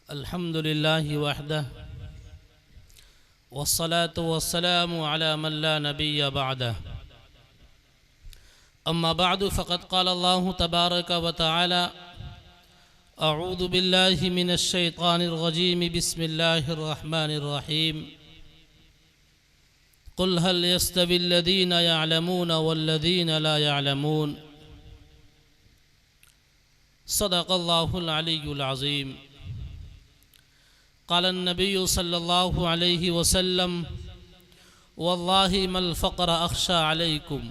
الحمد لله وحده والصلاة والسلام على من لا نبي بعده. أما بعد فقد قال الله تبارك وتعالى: أعوذ بالله من الشيطان الرجيم. بسم الله الرحمن الرحيم. قل هل يستوي الذين يعلمون والذين لا يعلمون. صدق الله العلي العظيم. قال النبي صلى الله عليه وسلم: والله ما الفقر أخشى عليكم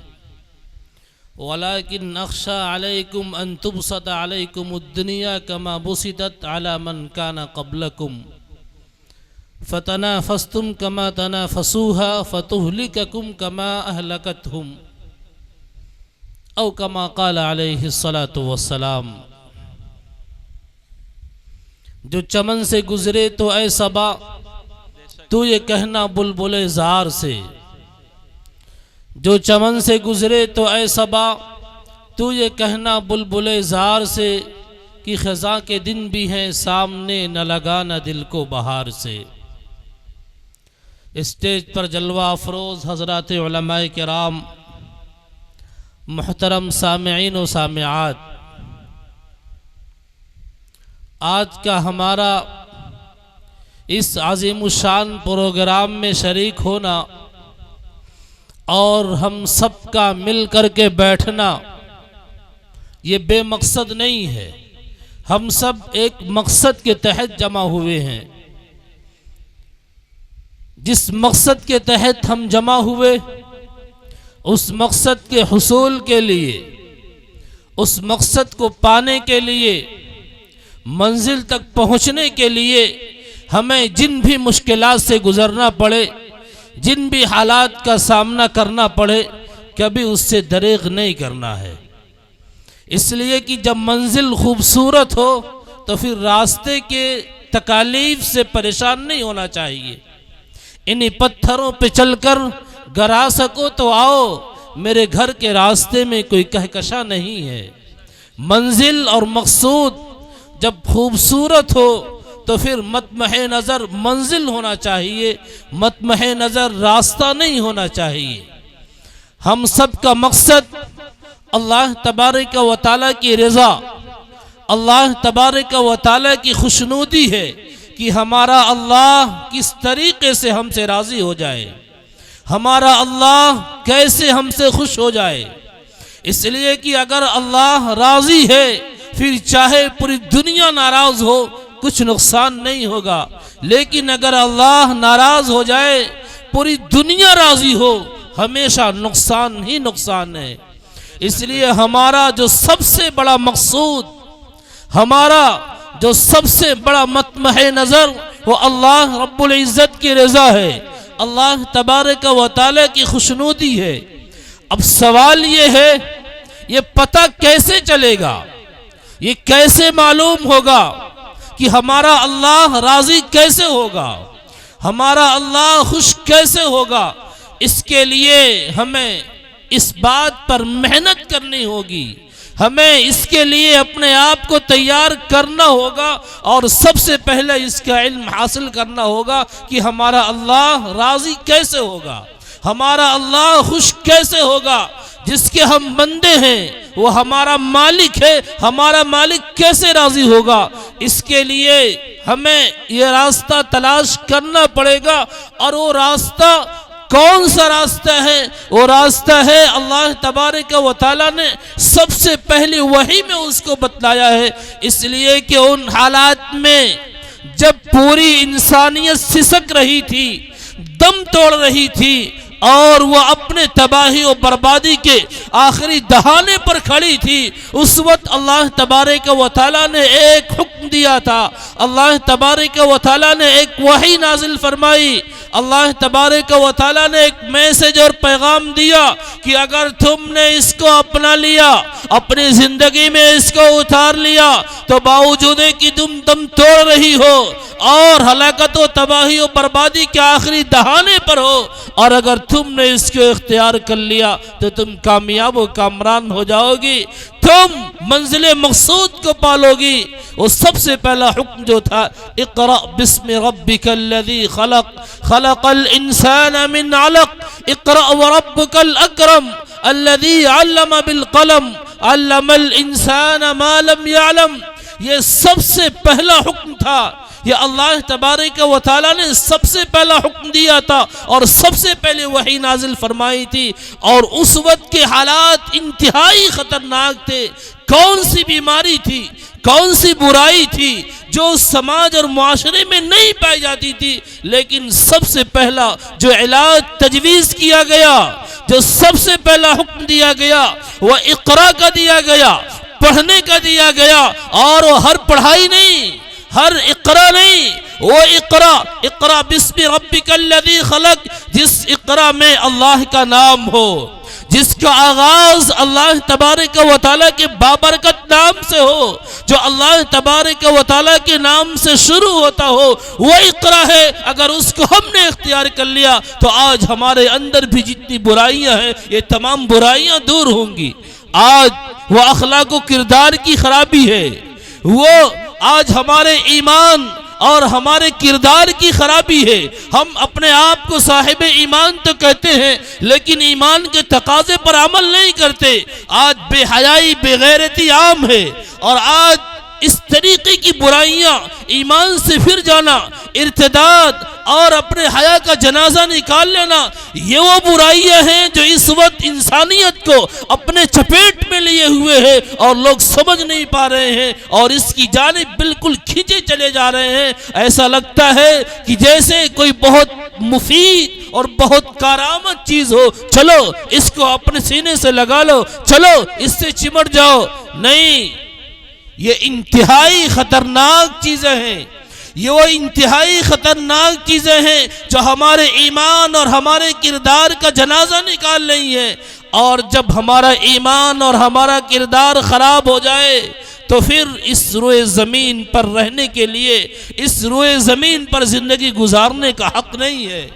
ولكن أخشى عليكم أن تبسط عليكم الدنيا كما بسطت على من كان قبلكم فتنافستم كما تنافسوها فتهلككم كما أهلكتهم أو كما قال عليه الصلاة والسلام. جو چمن سے گزرے تو اے صبا تو یہ کہنا بلبل زار سے. جو چمن سے گزرے تو اے صبا تو یہ کہنا بلبل زار سے کہ خزاں کے دن بھی ہیں سامنے نہ لگانا دل کو بہار سے. اسٹیج پر جلوہ افروز حضرات علماء کرام، محترم سامعین و سامعات، آج کا ہمارا اس عظیم الشان پروگرام میں شریک ہونا اور ہم سب کا مل کر کے بیٹھنا یہ بے مقصد نہیں ہے. ہم سب ایک مقصد کے تحت جمع ہوئے ہیں. جس مقصد کے تحت ہم جمع ہوئے اس مقصد کے حصول کے لیے، اس مقصد کو پانے کے لیے، منزل تک پہنچنے کے لیے ہمیں جن بھی مشکلات سے گزرنا پڑے، جن بھی حالات کا سامنا کرنا پڑے، کبھی اس سے دریغ نہیں کرنا ہے. اس لیے کہ جب منزل خوبصورت ہو تو پھر راستے کے تکالیف سے پریشان نہیں ہونا چاہیے. انہی پتھروں پہ چل کر گرا سکو تو آؤ، میرے گھر کے راستے میں کوئی کہکشاں نہیں ہے. منزل اور مقصود جب خوبصورت ہو تو پھر مطمح نظر منزل ہونا چاہیے، مطمح نظر راستہ نہیں ہونا چاہیے. ہم سب کا مقصد اللہ تبارک و تعالیٰ کی رضا، اللہ تبارک و تعالیٰ کی خوشنودی ہے کہ ہمارا اللہ کس طریقے سے ہم سے راضی ہو جائے، ہمارا اللہ کیسے ہم سے خوش ہو جائے. اس لیے کہ اگر اللہ راضی ہے پھر چاہے پوری دنیا ناراض ہو کچھ نقصان نہیں ہوگا، لیکن اگر اللہ ناراض ہو جائے پوری دنیا راضی ہو ہمیشہ نقصان ہی نقصان ہے. اس لیے ہمارا جو سب سے بڑا مقصود، ہمارا جو سب سے بڑا مطمح نظر وہ اللہ رب العزت کی رضا ہے، اللہ تبارک و تعالی کی خوشنودی ہے. اب سوال یہ ہے، یہ پتہ کیسے چلے گا، یہ کیسے معلوم ہوگا کہ ہمارا اللہ راضی کیسے ہوگا، ہمارا اللہ خوش کیسے ہوگا؟ اس کے لیے ہمیں اس بات پر محنت کرنی ہوگی، ہمیں اس کے لیے اپنے آپ کو تیار کرنا ہوگا اور سب سے پہلے اس کا علم حاصل کرنا ہوگا کہ ہمارا اللہ راضی کیسے ہوگا، ہمارا اللہ خوش کیسے ہوگا. جس کے ہم بندے ہیں وہ ہمارا مالک ہے، ہمارا مالک کیسے راضی ہوگا؟ اس کے لیے ہمیں یہ راستہ تلاش کرنا پڑے گا. اور وہ راستہ کون سا راستہ ہے؟ وہ راستہ ہے اللہ تبارک و تعالیٰ نے سب سے پہلی وحی میں اس کو بتلایا ہے. اس لیے کہ ان حالات میں جب پوری انسانیت سسک رہی تھی، دم توڑ رہی تھی اور وہ اپنے تباہی و بربادی کے آخری دہانے پر کھڑی تھی، اس وقت اللہ تبارک و تعالیٰ نے ایک حکم دیا تھا، اللہ تبارک و تعالیٰ نے ایک وحی نازل فرمائی، اللہ تبارک و تعالیٰ نے ایک میسج اور پیغام دیا کہ اگر تم نے اس کو اپنا لیا، اپنی زندگی میں اس کو اتار لیا، تو باوجود کہ تم دم توڑ رہی ہو اور ہلاکت و تباہی و بربادی کے آخری دہانے پر ہو، اور اگر تم نے اس کو اختیار کر لیا تو تم کامیاب و کامران ہو جاؤ گی، تم منزل مقصود کو پالو گی. وہ سب سے پہلا حکم جو تھا اقرأ بسم ربک الذی خلق خلق الانسان من علق اقرأ وربک الاکرم الذی علم بالقلم علم الانسان ما لم يعلم. یہ سب سے پہلا حکم تھا. یہ اللہ تبارک و تعالیٰ نے سب سے پہلا حکم دیا تھا اور سب سے پہلے وحی نازل فرمائی تھی. اور اس وقت کے حالات انتہائی خطرناک تھے. کون سی بیماری تھی, کون سی برائی تھی جو سماج اور معاشرے میں نہیں پائی جاتی تھی, لیکن سب سے پہلا جو علاج تجویز کیا گیا, جو سب سے پہلا حکم دیا گیا وہ اقرا کا دیا گیا, پڑھنے کا دیا گیا. اور وہ ہر پڑھائی نہیں, ہر اقرا نہیں, وہ اقرا بسم ربک الذی خلق, جس اقرا میں اللہ کا نام ہو, جس کا آغاز اللہ تبارک و تعالیٰ کے بابرکت نام سے ہو, جو اللہ تبارک و تعالیٰ کے نام سے شروع ہوتا ہو, وہ اقرا ہے. اگر اس کو ہم نے اختیار کر لیا تو آج ہمارے اندر بھی جتنی برائیاں ہیں یہ تمام برائیاں دور ہوں گی. آج وہ اخلاق و کردار کی خرابی ہے, وہ آج ہمارے ایمان اور ہمارے کردار کی خرابی ہے. ہم اپنے آپ کو صاحب ایمان تو کہتے ہیں لیکن ایمان کے تقاضے پر عمل نہیں کرتے. آج بے حیائی بے غیرتی عام ہے, اور آج اس طریقے کی برائیاں, ایمان سے پھر جانا, ارتداد اور اپنے حیا کا جنازہ نکال لینا, یہ وہ برائیاں ہیں جو اس وقت انسانیت کو اپنے چپیٹ میں لیے ہوئے ہیں اور لوگ سمجھ نہیں پا رہے ہیں اور اس کی جانب بالکل کھینچے چلے جا رہے ہیں. ایسا لگتا ہے کہ جیسے کوئی بہت مفید اور بہت کارآمد چیز ہو, چلو اس کو اپنے سینے سے لگا لو, چلو اس سے چمٹ جاؤ. نہیں, یہ انتہائی خطرناک چیزیں ہیں. یہ وہ انتہائی خطرناک چیزیں ہیں جو ہمارے ایمان اور ہمارے کردار کا جنازہ نکال رہی ہیں. اور جب ہمارا ایمان اور ہمارا کردار خراب ہو جائے تو پھر اس روئے زمین پر رہنے کے لیے, اس روئے زمین پر زندگی گزارنے کا حق نہیں ہے.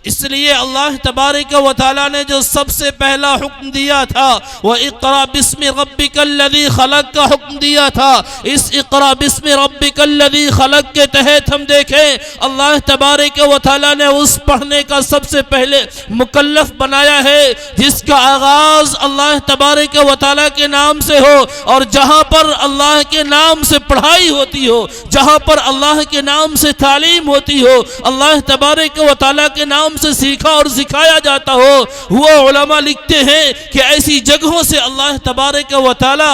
اس لیے اللہ تبارک و تعالیٰ نے جو سب سے پہلا حکم دیا تھا وہ اقرا بسم ربک الذی خلق کا حکم دیا تھا. اس اقرا بسم ربک الذی خلق کے تحت ہم دیکھیں اللہ تبارک و تعالیٰ نے اس پڑھنے کا سب سے پہلے مکلف بنایا ہے جس کا آغاز اللہ تبارک و تعالیٰ کے نام سے ہو. اور جہاں پر اللہ کے نام سے پڑھائی ہوتی ہو, جہاں پر اللہ کے نام سے تعلیم ہوتی ہو, اللہ تبارک و تعالیٰ کے نام سے سیکھا اور سکھایا جاتا ہو, وہ علماء لکھتے ہیں کہ ایسی جگہوں سے اللہ تبارک و تعالی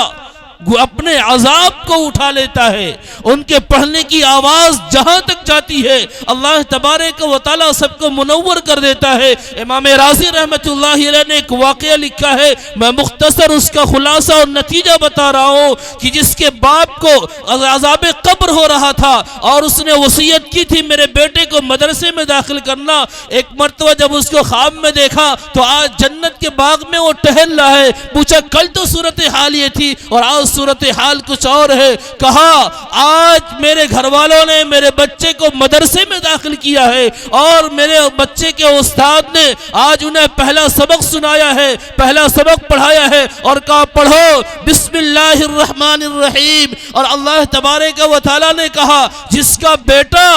اپنے عذاب کو اٹھا لیتا ہے. ان کے پڑھنے کی آواز جہاں تک جاتی ہے اللہ تبارک و تعالی سب کو منور کر دیتا ہے. امام رازی رحمت اللہ علیہ نے ایک واقعہ لکھا ہے, میں مختصر اس کا خلاصہ اور نتیجہ بتا رہا ہوں کہ جس کے باپ کو عذاب قبر ہو رہا تھا اور اس نے وصیت کی تھی میرے بیٹے کو مدرسے میں داخل کرنا. ایک مرتبہ جب اس کو خواب میں دیکھا تو آج جنت کے باغ میں وہ ٹہل رہا ہے. پوچھا کل تو صورتحال یہ تھی اور آج صورتحال کچھ اور ہے. کہا آج میرے گھر والوں نے میرے بچے کو مدرسے میں داخل کیا ہے اور میرے بچے کے استاد نے آج انہیں پہلا سبق سنایا ہے, پہلا سبق پڑھایا ہے اور کہا پڑھو بسم اللہ الرحمن الرحیم. اور اللہ تبارک و تعالیٰ نے کہا جس کا بیٹا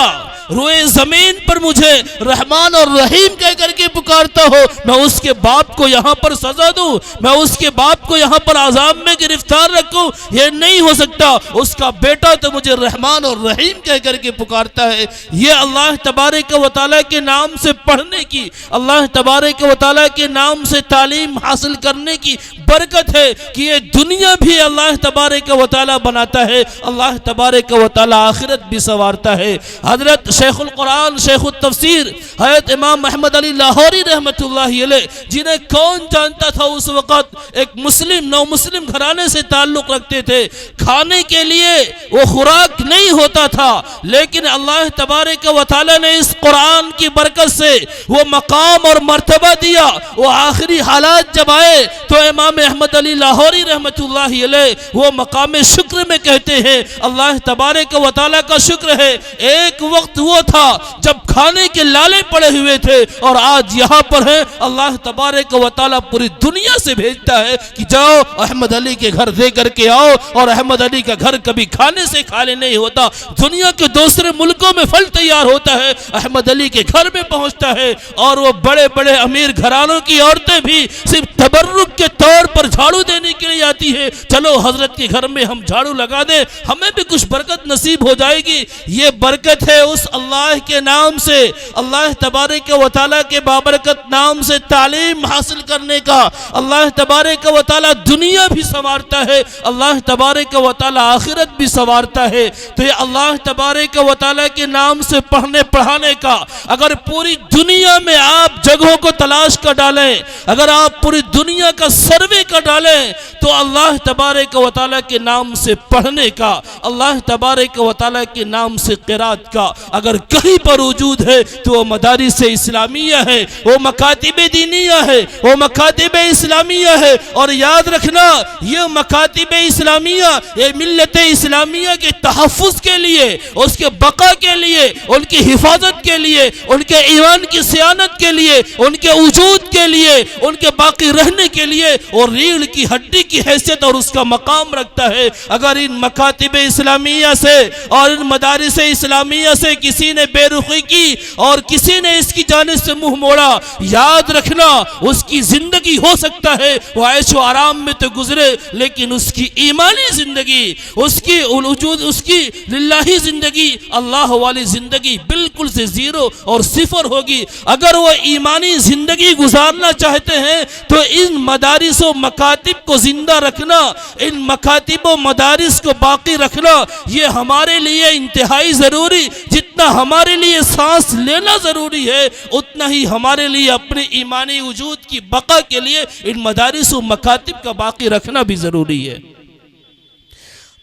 روئے زمین پر مجھے رحمان اور رحیم کہہ کر کے پکارتا ہو, میں اس کے باپ کو یہاں پر سزا دوں, میں اس کے باپ کو یہاں پر عذاب میں گرفتار رکھوں, یہ نہیں ہو سکتا. اس کا بیٹا تو مجھے رحمان اور رحیم کہہ کر کے پکارتا ہے. یہ اللہ تبارک و تعالیٰ کے نام سے پڑھنے کی, اللہ تبارک و تعالیٰ کے نام سے تعلیم حاصل کرنے کی برکت ہے کہ یہ دنیا بھی اللہ تبارک و تعالیٰ بناتا ہے, اللہ تبارک و تعالیٰ آخرت بھی سنوارتا ہے. حضرت شیخ القرآن شیخ التفسیر حضرت امام محمد علی لاہوری رحمت اللہ علیہ, جنہیں کون جانتا تھا اس وقت, ایک مسلم نو مسلم گھرانے سے تعلق رکھتے تھے. کھانے کے لیے وہ خوراک نہیں ہوتا تھا لیکن اللہ تبارک و تعالیٰ نے اس قرآن کی برکت سے وہ مقام اور مرتبہ دیا. وہ آخری حالات جب آئے تو امام احمد علی لاہوری رحمت اللہ علیہ وہ مقام شکر میں کہتے ہیں اللہ تبارک و تعالیٰ کا شکر ہے ایک وقت وہ تھا جب کھانے کے لالے پڑے ہوئے تھے، اور آج یہاں پر ہیں۔ اللہ تبارک و تعالیٰ پوری دنیا سے بھیجتا ہے کہ جاؤ احمد علی کے گھر دے کر کے آؤ، اور احمد علی کا گھر کبھی کھانے سے خالی نہیں ہوتا، دنیا کے دوسرے ملکوں میں پھل تیار ہوتا ہے، احمد علی کے گھر میں پہنچتا ہے، اور وہ بڑے بڑے امیر گھرانوں کی عورتیں بھی صرف تبرک کے طور پر جھاڑو دینے کے لیے آتی ہے، چلو حضرت کے گھر میں ہم جھاڑو لگا دیں، ہمیں بھی کچھ برکت نصیب ہو جائے گی۔ یہ برکت ہے اس اللہ کے نام سے، اللہ تبارک و تعالیٰ کے بابرکت نام سے تعلیم حاصل کرنے کا۔ اللہ تبارک و تعالیٰ دنیا بھی سنوارتا ہے، اللہ تبارک و تعالیٰ آخرت بھی سنوارتا ہے۔ تو یہ اللہ تبارک و تعالیٰ کے نام سے پڑھنے پڑھانے کا، اگر پوری دنیا میں آپ جگہوں کو تلاش کر ڈالیں، اگر آپ پوری دنیا کا سروے کر ڈالیں، تو اللہ تبارک و تعالیٰ کے نام سے پڑھنے کا، اللہ تبارک و تعالیٰ کے نام سے قرات کا اگر کہیں پر وجود ہے تو وہ مدارس اسلامیہ ہے، وہ مکاتب دینیہ ہے، وہ مکاتب اسلامیہ ہے۔ اور یاد رکھنا، یہ مکاتب اسلامیہ، یہ ملت اسلامیہ کے تحفظ کے لیے، اس کے بقا کے لیے، ان کی حفاظت کے لیے، ان کے ایمان کی صیانت کے لیے، ان کے وجود کے لیے، ان کے باقی رہنے کے لیے، اور ریڑھ کی ہڈی کی حیثیت اور اس کا مقام رکھتا ہے۔ اگر ان مکاتب اسلامیہ سے اور ان مدارس اسلامیہ سے کسی نے بے رخی کی اور کسی نے اس کی جانب سے منہ موڑا، یاد رکھنا اس کی زندگی ہو سکتا ہے وہ عیش و آرام میں تو گزرے، لیکن اس کی ایمانی زندگی، اس کی وجود، اس کی للہی زندگی، اللہ والی زندگی بالکل سے زیرو اور صفر ہوگی۔ اگر وہ ایمانی زندگی گزارنا چاہتے ہیں تو ان مدارس و مکاتب کو زندہ رکھنا، ان مکاتب و مدارس کو باقی رکھنا، یہ ہمارے لیے انتہائی ضروری، جتنا ہمارے لیے سانس لینا ضروری ہے اتنا ہی ہمارے لیے اپنے ایمانی وجود کی بقا کے لیے ان مدارس و مکاتب کا باقی رکھنا بھی ضروری ہے۔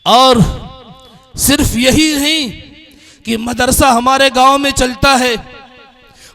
اور صرف یہی نہیں کہ مدرسہ ہمارے گاؤں میں چلتا ہے،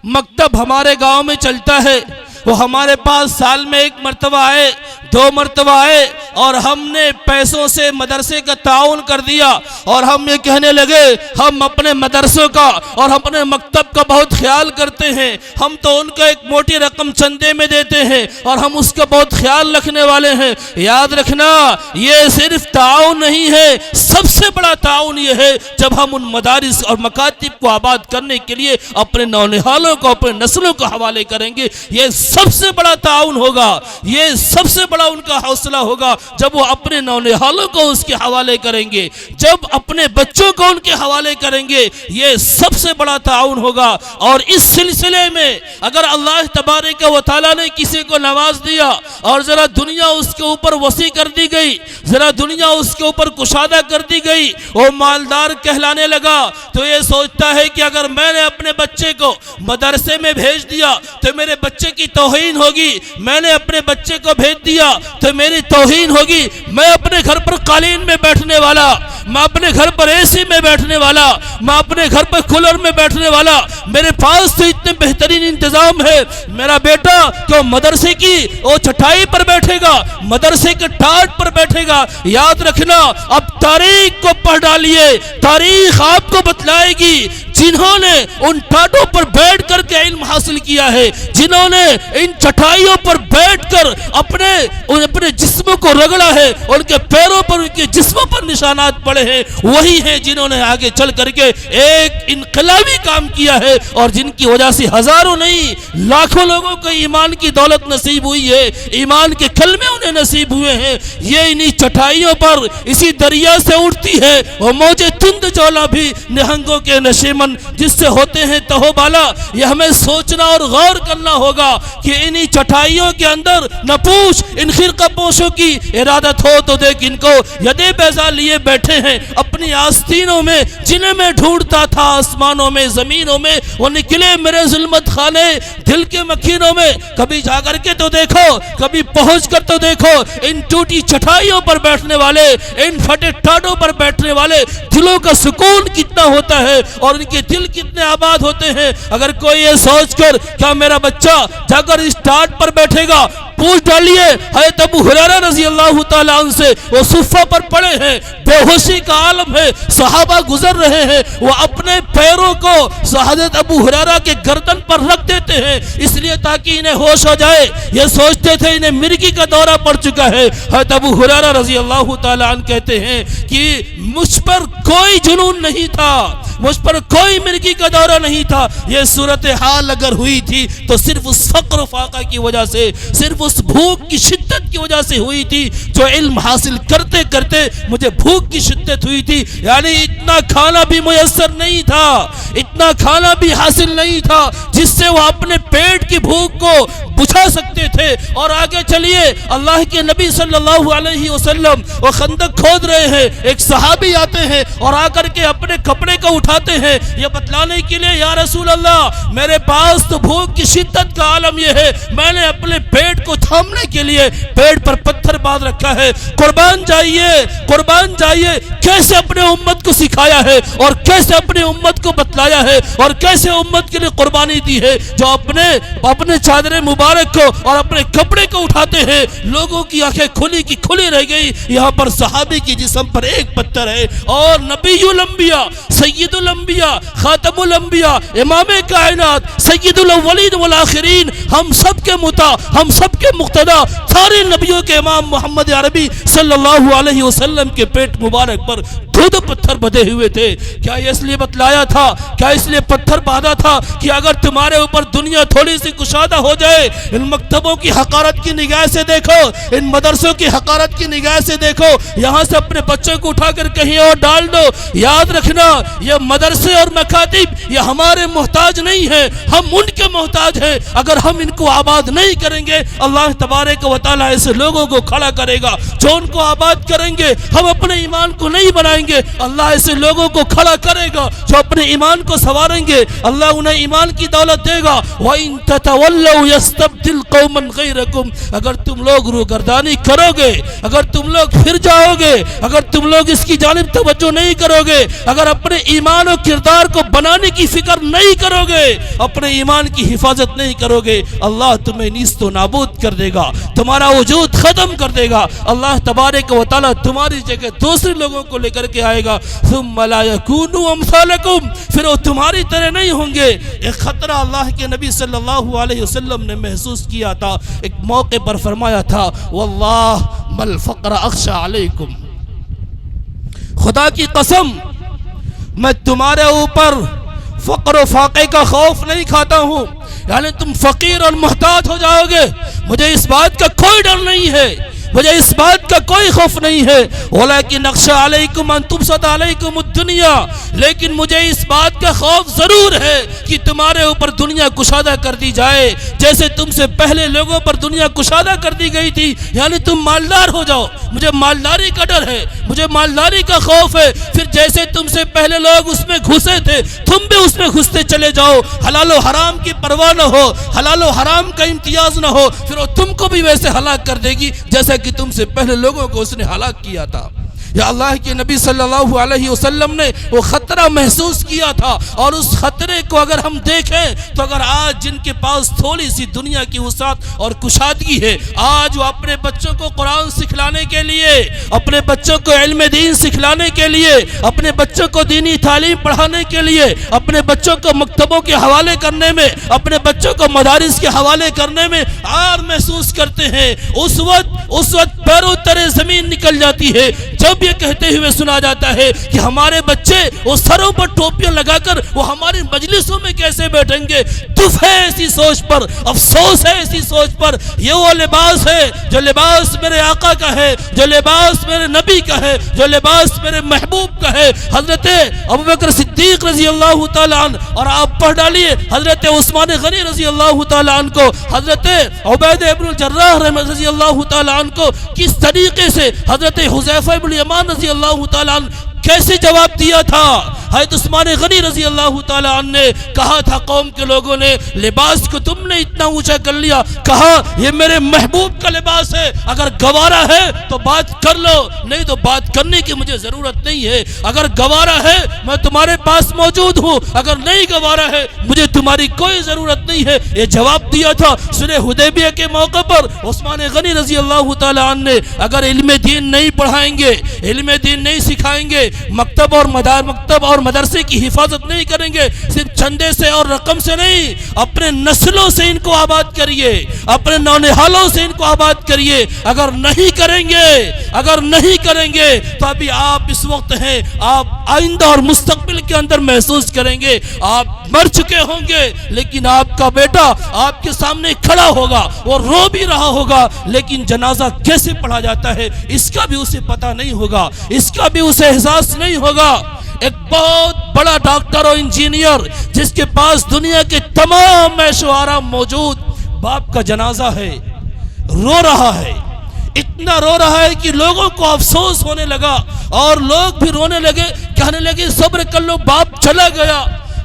مکتب ہمارے گاؤں میں چلتا ہے، وہ ہمارے پاس سال میں 1 مرتبہ آئے، 2 مرتبہ آئے، اور ہم نے پیسوں سے مدرسے کا تعاون کر دیا، اور ہم یہ کہنے لگے ہم اپنے مدرسوں کا اور اپنے مکتب کا بہت خیال کرتے ہیں، ہم تو ان کا ایک موٹی رقم چندے میں دیتے ہیں اور ہم اس کا بہت خیال رکھنے والے ہیں۔ یاد رکھنا، یہ صرف تعاون نہیں ہے، سب سے بڑا تعاون یہ ہے جب ہم ان مدارس اور مکاتب کو آباد کرنے کے لیے اپنے نونہالوں کو، اپنے نسلوں کو حوالے کریں گے۔ یہ سب سے بڑا تعاون ہوگا، یہ سب سے بڑا ان کا حوصلہ ہوگا جب وہ اپنے نونہالوں کو اس کے حوالے کریں گے، جب اپنے بچوں کو ان کے حوالے کریں گے، یہ سب سے بڑا تعاون ہوگا۔ اور اس سلسلے میں اگر اللہ تبارک و تعالیٰ نے کسی کو نواز دیا اور ذرا دنیا اس کے اوپر وسیع کر دی گئی، ذرا دنیا اس کے اوپر کشادہ کر دی گئی، وہ مالدار کہلانے لگا، تو یہ سوچتا ہے کہ اگر میں نے اپنے بچے کو مدرسے میں بھیج دیا تو میرے بچے کی توہین ہوگی، میں نے اپنے بچے کو بھیج دیا تو میری توہین ہوگی، میں اپنے گھر پر قالین میں بیٹھنے والا، میں اپنے گھر پر اے سی میں بیٹھنے والا، میں اپنے گھر پر کولر میں بیٹھنے والا، میرے پاس تو اتنے بہترین انتظام ہے، میرا بیٹا تو مدرسے کی وہ چٹائی پر بیٹھے گا، مدرسے کے ٹاٹ پر بیٹھے گا۔ یاد رکھنا، اب تاریخ کو پڑھ ڈالیے، تاریخ آپ کو بتلائے گی جنہوں نے ان ٹاٹوں پر بیٹھ کر کے علم حاصل کیا ہے، جنہوں نے ان چٹائیوں پر بیٹھ کر اپنے جسموں کو رگڑا ہے، ان کے پیروں پر، ان کے جسموں پر نشانات پڑے ہیں، وہی ہیں جنہوں نے آگے چل کر کے ایک انقلابی کام کیا ہے، اور جن کی وجہ سے ہزاروں نہیں لاکھوں لوگوں کو ایمان کی دولت نصیب ہوئی ہے، ایمان کے کلمے انہیں نصیب ہوئے ہیں۔ یہ انہی چٹائیوں پر اسی دریا سے اٹھتی ہے وہ موجے تند جولا بھی نہنگوں کے نشیمن جس سے ہوتے ہیں تہو بالا۔ یہ ہمیں سوچنا اور غور کرنا ہوگا کہ انہی چٹائیوں کے اندر نہ پوچھ ان خرقہ پوشوں کی ارادت ہو تو دیکھ ان کو یدے بیضا لیے بیٹھے ہیں اپنی آستینوں میں، جنہیں میں ڈھونڈتا تھا آسمانوں میں زمینوں میں، وہ نکلے میرے ظلمت خانے دل کے مکینوں میں۔ کبھی جا کر کے تو دیکھو، کبھی پہنچ کر تو دیکھو، ان ٹوٹی چٹائیوں پر بیٹھنے والے، ان پھٹے ٹاٹوں پر بیٹھنے والے دلوں کا سکون کتنا ہوتا ہے اور ان کے دل کتنے آباد ہوتے ہیں۔ اگر کوئی یہ سوچ کر کیا میرا بچہ جا کر اس ٹاٹ پر بیٹھے گا، پوچھ ڈالیے حضرت ابو ہریرہ رضی اللہ تعالیٰ عنہ سے، وہ صفہ پر پڑے ہیں، بے ہوشی کا عالم ہے، صحابہ گزر رہے ہیں، وہ اپنے پیروں کو حضرت ابو ہریرہ کے گردن پر رکھ دیتے ہیں اس لیے تاکہ انہیں ہوش ہو جائے، یہ سوچتے تھے انہیں مرگی کا دورہ پڑ چکا ہے۔ حضرت ابو ہریرہ رضی اللہ تعالیٰ عنہ کہتے ہیں کہ مجھ پر کوئی جنون نہیں تھا، مجھ پر کوئی مرگی کا دورہ نہیں تھا، یہ صورتحال اگر ہوئی تھی تو صرف اس فقر و فاقہ کی وجہ سے، صرف اس بھوک کی شدت کی وجہ سے ہوئی تھی، جو علم حاصل کرتے کرتے مجھے بھوک کی شدت ہوئی تھی، یعنی اتنا کھانا بھی میسر نہیں تھا، اتنا کھانا بھی حاصل نہیں تھا جس سے وہ اپنے پیٹ کی بھوک کو بجھا سکتے تھے۔ اور آگے چلیے، اللہ کے نبی صلی اللہ علیہ وسلم وہ خندق کھود رہے ہیں، ایک صحابی آتے ہیں اور آ کر کے اپنے کپڑے کو اٹھاتے ہیں یہ بتلانے کے لیے، یا رسول اللہ میرے پاس تو بھوک کی شدت کا عالم یہ ہے، میں نے اپنے پیٹ کو تھامنے کے لیے پیٹ پر پتھر باندھ رکھا ہے، قربان جائیے کیسے اپنے امت کو سکھایا ہے اور کیسے اپنے امت کو بتلایا ہے اور کیسے امت کے لیے قربانی دی ہے، جو اپنے چادر مبارک کو اور اپنے کپڑے کو اٹھاتے ہیں، لوگوں کی آنکھیں کھلی کی کھلی رہ گئی، یہاں پر صحابی کی جسم پر ایک پتھر ہے اور نبی الانبیاء، سید الانبیاء، خاتم الانبیاء، امام کائنات، سید الاولین والآخرین، ہم سب کے ہم سب کے مقتدا، سارے نبیوں کے امام محمد عربی صلی اللہ علیہ وسلم کے پیٹ مبارک پر دو پتھر بدے ہوئے تھے۔ کیا یہ اس لیے بتلایا تھا، کیا اس لیے پتھر باندھا تھا کہ اگر تمہارے اوپر دنیا تھوڑی سی کشادہ ہو جائے، ان مکتبوں کی حقارت کی نگاہ سے دیکھو، ان مدرسوں کی حقارت کی نگاہ سے دیکھو، یہاں سے اپنے بچوں کو اٹھا کر کہیں اور ڈال دو، یاد رکھنا یہ مدرسے اور مکاتب یہ ہمارے محتاج نہیں ہیں، ہم ان کے محتاج ہیں، اگر ہم ان کو آباد نہیں کریں گے اللہ تبارک و تعالیٰ ایسے لوگوں کو کھڑا کرے گا جو ان کو آباد کریں گے، ہم اپنے ایمان کو نہیں بنائیں گے اللہ ایسے لوگوں کو کھڑا کرے گا جو اپنے ایمان کو سنواریں گے، اللہ انہیں ایمان کی دولت دے گا۔ وَإِن تَتَوَلَّوْا يَسْتَبْدِلْ قَوْمًا غَيْرَكُمْ، اگر تم لوگ روگردانی کرو گے، اگر تم لوگ پھر جاؤ گے، اگر تم لوگ اس کی جانب توجہ نہیں کرو گے، اگر اپنے ایمان و کردار کو بنانے کی فکر نہیں کرو گے، اپنے ایمان کی حفاظت نہیں کرو گے، اللہ تمہیں نیست و نابود کر دے گا، تمہارا وجود ختم کر دے گا، اللہ تبارک و تعالیٰ تمہاری جگہ دوسرے لوگوں کو لے کر کے آئے گا، ثم لا يكونوا امثالكم، پھر وہ تمہاری طرح نہیں ہوں گے۔ ایک خطرہ اللہ کے نبی صلی اللہ علیہ وسلم نے محسوس کیا تھا، ایک موقع پر فرمایا تھا واللہ ما الفقر اخشى علیکم، خدا کی قسم میں تمہارے اوپر فقر و فاقے کا خوف نہیں کھاتا ہوں، یعنی تم فقیر اور محتاج ہو جاؤ گے، مجھے اس بات کا کوئی ڈر نہیں ہے، مجھے اس بات کا کوئی خوف نہیں ہے، ولیکن اخشى علیکم ان تبسط علیکم الدنیا، لیکن مجھے اس بات کا خوف ضرور ہے کہ تمہارے اوپر دنیا کشادہ کر دی جائے جیسے تم سے پہلے لوگوں پر دنیا کشادہ کر دی گئی تھی، یعنی تم مالدار ہو جاؤ، مجھے مالداری کا ڈر ہے، مجھے مالداری کا خوف ہے، پھر جیسے تم سے پہلے لوگ اس میں گھسے تھے تم بھی اس میں گھستے چلے جاؤ، حلال و حرام کی پرواہ نہ ہو، حلال و حرام کا امتیاز نہ ہو، پھر وہ تم کو بھی ویسے ہلاک کر دے گی جیسا کہ تم سے پہلے لوگوں کو اس نے ہلاک کیا تھا۔ یا اللہ کے نبی صلی اللہ علیہ وسلم نے وہ خطرہ محسوس کیا تھا، اور اس خطرے کو اگر ہم دیکھیں تو اگر آج جن کے پاس تھوڑی سی دنیا کی وسعت اور کشادگی ہے، آج وہ اپنے بچوں کو قرآن سکھلانے کے لیے، اپنے بچوں کو علم دین سکھلانے کے لیے، اپنے بچوں کو دینی تعلیم پڑھانے کے لیے، اپنے بچوں کو مکتبوں کے حوالے کرنے میں، اپنے بچوں کو مدارس کے حوالے کرنے میں آر محسوس کرتے ہیں، اس وقت پیروں تلے زمین نکل جاتی ہے جب یہ کہتے ہوئے سنا جاتا ہے کہ ہمارے بچے وہ سروں پر ٹوپیاں لگا کر وہ ہماری مجلسوں میں کیسے بیٹھیں گے۔ دف ہے ایسی سوچ پر، افسوس ہے ایسی سوچ پر۔ یہ وہ لباس ہے جو لباس میرے آقا کا ہے، جو لباس میرے نبی کا ہے، جو لباس میرے محبوب کا ہے۔ حضرت ابوبکر صدیق رضی اللہ تعالیٰ عنہ، اور آپ پڑھ ڈالیے حضرت عثمان غنی رضی اللہ تعالیٰ عنہ کو، حضرت عبید ابن الجراح رضی اللہ تعالیٰ عنہ کو کس طریقے سے حضرت حذیفہ ابن یمان رضی اللہ تعالیٰ عنہ کیسے جواب دیا تھا۔ حضرت عثمان غنی رضی اللہ تعالیٰ عنہ نے کہا تھا قوم کے لوگوں نے لباس کو تم نے اتنا اونچا کر لیا، کہا یہ میرے محبوب کا لباس ہے، اگر گوارا ہے تو بات کر لو، نہیں تو بات کرنے کی مجھے ضرورت نہیں ہے، اگر گوارا ہے میں تمہارے پاس موجود ہوں، اگر نہیں گوارا ہے مجھے تمہاری کوئی ضرورت نہیں ہے، یہ جواب دیا تھا صلح حدیبیہ کے موقع پر عثمان غنی رضی اللہ تعالیٰ عنہ نے۔ اگر علم دین نہیں پڑھائیں گے، علم دین نہیں سکھائیں گے، مکتب اور مدرسے کی حفاظت نہیں کریں گے، صرف چندے سے اور رقم سے نہیں، اپنے نسلوں سے ان کو آباد کریے، اپنے نونہالوں سے ان کو آباد کریے۔ اگر نہیں کریں گے تو ابھی آپ اس وقت ہیں، آپ آئندہ اور مستقبل کے اندر محسوس کریں گے آپ مر چکے ہوں گے، لیکن آپ کا بیٹا آپ کے سامنے کھڑا ہوگا، وہ رو بھی رہا ہوگا، لیکن جنازہ کیسے پڑھا جاتا ہے اس کا بھی اسے پتہ نہیں ہوگا، اس کا بھی اسے احساس نہیں ہوگا۔ ایک بہت بڑا ڈاکٹر اور انجینئر جس کے پاس دنیا کے تمام عیش و آرام موجود، باپ کا جنازہ ہے، رو رہا ہے، اتنا رو رہا ہے کہ لوگوں کو افسوس ہونے لگا اور لوگ بھی رونے لگے، کہنے لگے صبر کر لو، باپ چلا گیا،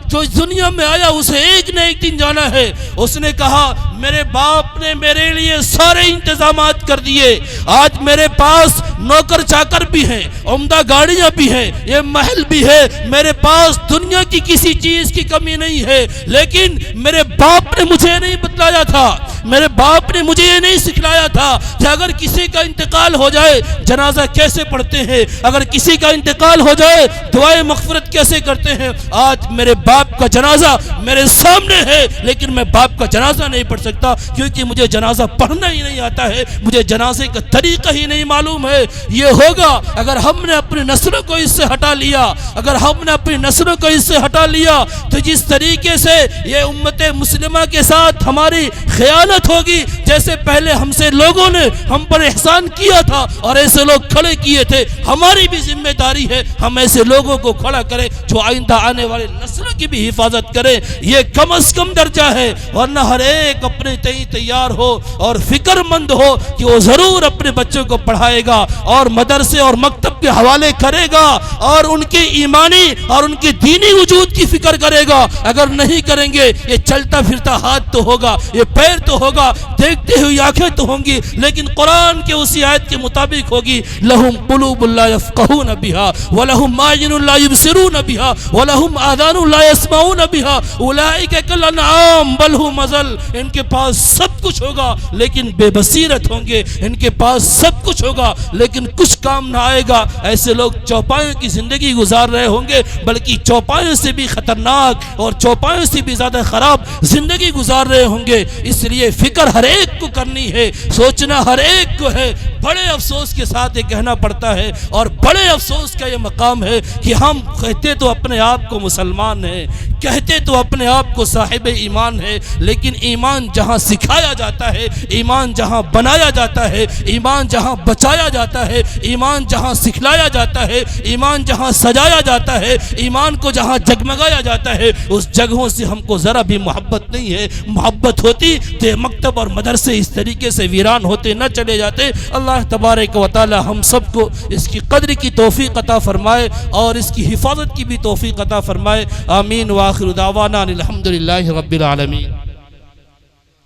جو اس دنیا میں آیا اسے ایک نہ ایک دن جانا ہے۔ اس نے کہا میرے باپ نے میرے لیے سارے انتظامات کر دیے، آج میرے پاس نوکر چاکر بھی ہیں، عمدہ گاڑیاں بھی ہیں، یہ محل بھی ہے، میرے پاس دنیا کی کسی چیز کی کمی نہیں ہے، لیکن میرے باپ نے مجھے نہیں بتلایا تھا، میرے باپ نے مجھے یہ نہیں سکھلایا تھا کہ اگر کسی کا انتقال ہو جائے جنازہ کیسے پڑھتے ہیں، اگر کسی کا انتقال ہو جائے دعائے مغفرت کیسے کرتے ہیں۔ آج میرے باپ کا جنازہ میرے سامنے ہے، لیکن میں باپ کا جنازہ نہیں پڑھ سکتا کیونکہ مجھے جنازہ پڑھنا ہی نہیں آتا ہے، مجھے جنازے کا طریقہ ہی نہیں معلوم ہے۔ یہ ہوگا اگر ہم نے اپنی نسلوں کو اس سے ہٹا لیا، اگر ہم نے اپنی نسلوں کو اس سے ہٹا لیا تو جس طریقے سے یہ امت مسلمہ کے ساتھ ہماری خیانت ہوگی، جیسے پہلے ہم سے لوگوں نے ہم پر احسان کیا تھا اور ایسے لوگ کھڑے کیے تھے، ہماری بھی ذمہ داری ہے ہم ایسے لوگوں کو کھڑا کریں جو آئندہ آنے والے نسلوں کی بھی حفاظت کریں۔ یہ کم از کم درجہ ہے، ورنہ ہر ایک اپنے تیار ہو اور فکر مند ہو کہ وہ ضرور اپنے بچوں کو پڑھائے گا اور مدرسے اور مکتب کے حوالے کرے گا اور ان کے ایمانی اور ان کے دینی وجود کی فکر کرے گا۔ اگر نہیں کریں گے یہ چلتا پھرتا ہاتھ تو ہوگا، یہ پیر تو ہوگا، دیکھتے ہوئی آنکھیں تو ہوں گی، لیکن قرآن کے اسی آیت کے مطابق ہوگی لہم قلوب لا یفقہون بہا ولہم اعین لا یبصرون بہا ولہم آذان لا یسمعون بہا اولئک کالانعام بل هم اضل۔ ان کے پاس سب کچھ ہوگا لیکن بے بصیرت ہوں گے، ان کے پاس سب کچھ ہوگا لیکن کچھ کام نہ آئے گا۔ ایسے لوگ چوپایوں کی زندگی گزار رہے ہوں گے، بلکہ چوپایوں سے بھی خطرناک اور چوپایوں سے بھی زیادہ خراب زندگی گزار رہے ہوں گے۔ اس لیے فکر ہر ایک کو کرنی ہے، سوچنا ہر ایک کو ہے۔ بڑے افسوس کے ساتھ یہ کہنا پڑتا ہے اور بڑے افسوس کا یہ مقام ہے کہ ہم کہتے تو اپنے آپ کو مسلمان ہیں، کہتے تو اپنے آپ کو صاحب ایمان ہے، لیکن ایمان جہاں سکھایا جاتا ہے، ایمان جہاں بنایا جاتا ہے، ایمان جہاں بچایا جاتا ہے، ایمان جہاں سکھلایا جاتا ہے، ایمان جہاں سجایا جاتا ہے، ایمان کو جہاں جگمگایا جاتا ہے، اس جگہوں سے ہم کو ذرا بھی محبت نہیں ہے۔ محبت ہوتی تو یہ مکتب اور مدرسے اس طریقے سے ویران ہوتے نہ چلے جاتے۔ اللہ تبارک و تعالی ہم سب کو اس کی قدر کی توفیق عطا فرمائے اور اس کی حفاظت کی بھی توفیق عطا فرمائے۔ آمین۔ وآخر دعوانا الحمدللہ رب العالمین۔